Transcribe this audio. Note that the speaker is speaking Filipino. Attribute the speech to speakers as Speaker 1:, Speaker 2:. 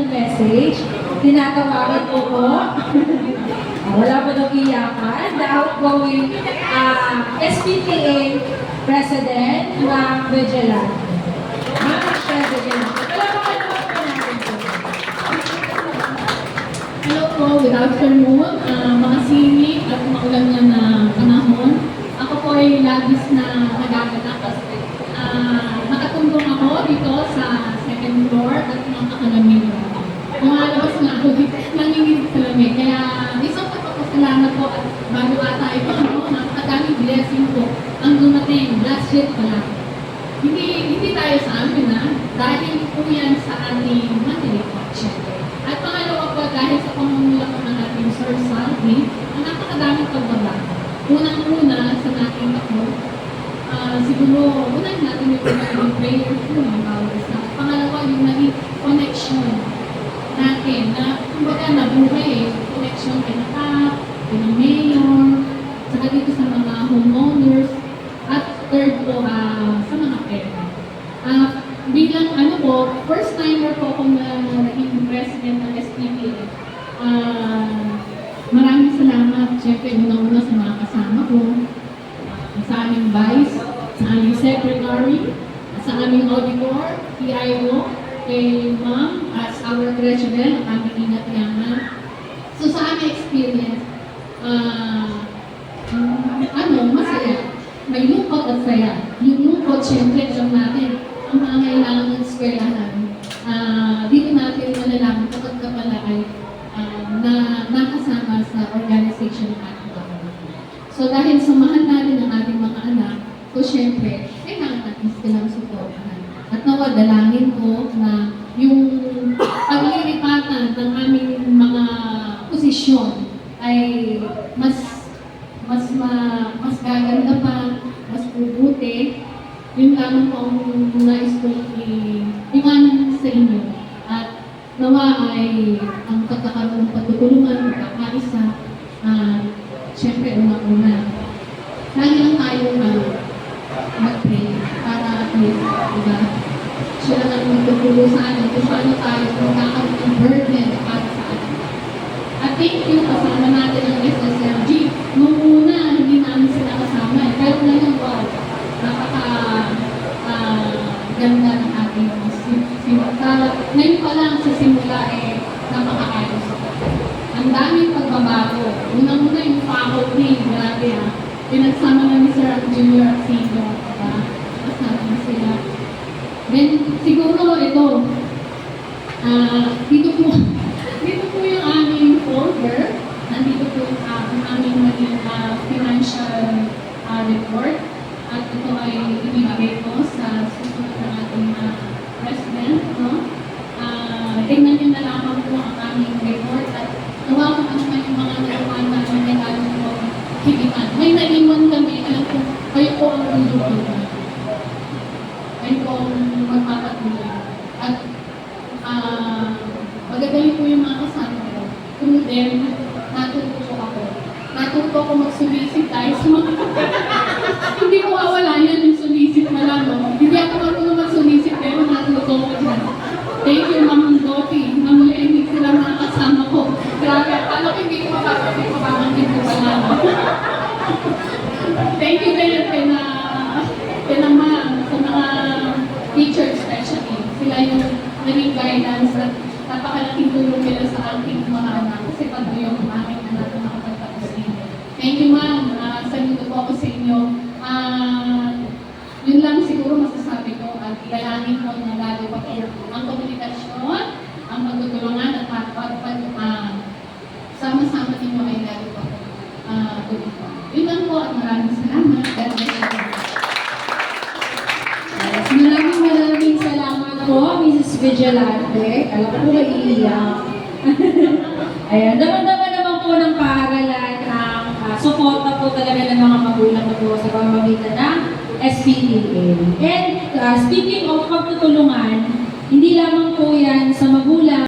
Speaker 1: ng message. Tinatawagan po po. Wala po daw iyakan. The outgoing SPTA President ng Vigilante. Ma'am Michelle Vigilante. Palamakan naman po natin po.
Speaker 2: Hello po, good afternoon. Mga sinig at maulan na panahon. Ako po ay labis na nagaganap kasi nakatungtong ako dito sa second floor at nakakalamig. Lumalabas nga ako dito, nanginginig sa lamig. Kaya isang pagpapasalamat po at bago ata ito, napakadaming blessing po ang dumating last year pa lang. Hindi tayo sa amin dahil po yan sa ating matilikot, syempre. At pangalawa po, dahil sa pamumula po ng ating Sir Salvi, ang napakadaming pagbabago. Unang-una sa nating ako, siguro, unahin natin yung naging prayer po ng bawat isa. Pangalawa, yung naging connection natin na, kumbaga, nabuhay connection kay NACAP, kay ng mayor, saka dito sa mga homeowners, at third po, sa mga pera. Bilang first timer po akong naging president ng SPTA. Maraming salamat, syempre, una-una sa mga kasama ko, sa aming vice, sa aming secretary, sa aming auditor, PIO, kay ma'am, as our president, ang aming ingat-yaman. So sa aming experience, masaya. May lungkot at saya. Yung lungkot, syempre, alam natin, ang mga kailangan ng eskwelahan. Dito natin malalaman kapag ka pala ay nakasama sa organization ng ating government. So dahil samahan natin ang ating mga anak, so syempre, kailangan natin silang suportahan. At nawa, dalangin ko na yung paglilipatan ng aming mga posisyon ay mas gaganda pa, mas bubuti. Yun lamang po ang nais ko iwanan sa inyo. At nawa ay ang pagkakaroon ng pagtutulungan, pagkakaisa, syempre una-una. Lagi lang tayo mag-pray para at least, diba? Siya lang ang magtutulong sa atin kung paano tayo magkakaroon ng burden para sa atin. At thank you, kasama natin ang SSLG. Nung una, hindi namin sila kasama. Pero ngayon, wow, ganda ng ating simula. Ngayon pa lang sa simula napakaayos ako. Ang daming pagbabago. Unang-una yung faculty, grabe pinagsama na ni Sir Junior at Senior. Kasama na sila. Then, siguro ito, dito po yung aming folder. Nandito po ang aming maging financial report. At ito ay ibibigay ko sa susunod ng ating president. Tingnan niyo na lamang po ang aming report at nawa kung ano man yung mga nagawa namin ay natin po higitan. May naiwan kami, alam ko, kayo po ang tulungan. Kayo po ang magpapatuloy. At magagaling po yung mga kasama ko. Through them, natuto po ako. Natuto ko mag-solicit tayo sa mga hindi ko wawala yan yung solicit na lang. Hindi ako marunong mag-solicit pero natuto ko dyan. Thank you, Ma'am Doti. Namulinig sila mga kasama ko. Grabe, alam ko hindi ko makakapit ko parang hindi ko pala. Thank you kayo kina ma'am sa mga teachers especially. Sila yung naging guidance at napakalaking tulong nila sa ating mga anak. Kasi pag yung aming anak na nakapagtapos din. Thank you, ma'am. Saludo po ako sa inyo. Yun lang siguro masasabi ko at ilalangin ko na lalo pa po ang komunikasyon, ang pagtutulungan at sama-sama ninyo ay lalo pa po. Yun lang po at maraming salamat.
Speaker 1: Maraming salamat po, Mrs. Vigilante. Alam ko ba iiyak? Ayan, daman-daman naman po ng paaralan ang suporta po talaga ng mga magulang po sa pamamagitan ng SPTA. And speaking of pagtutulungan, hindi lamang po yan sa magulang,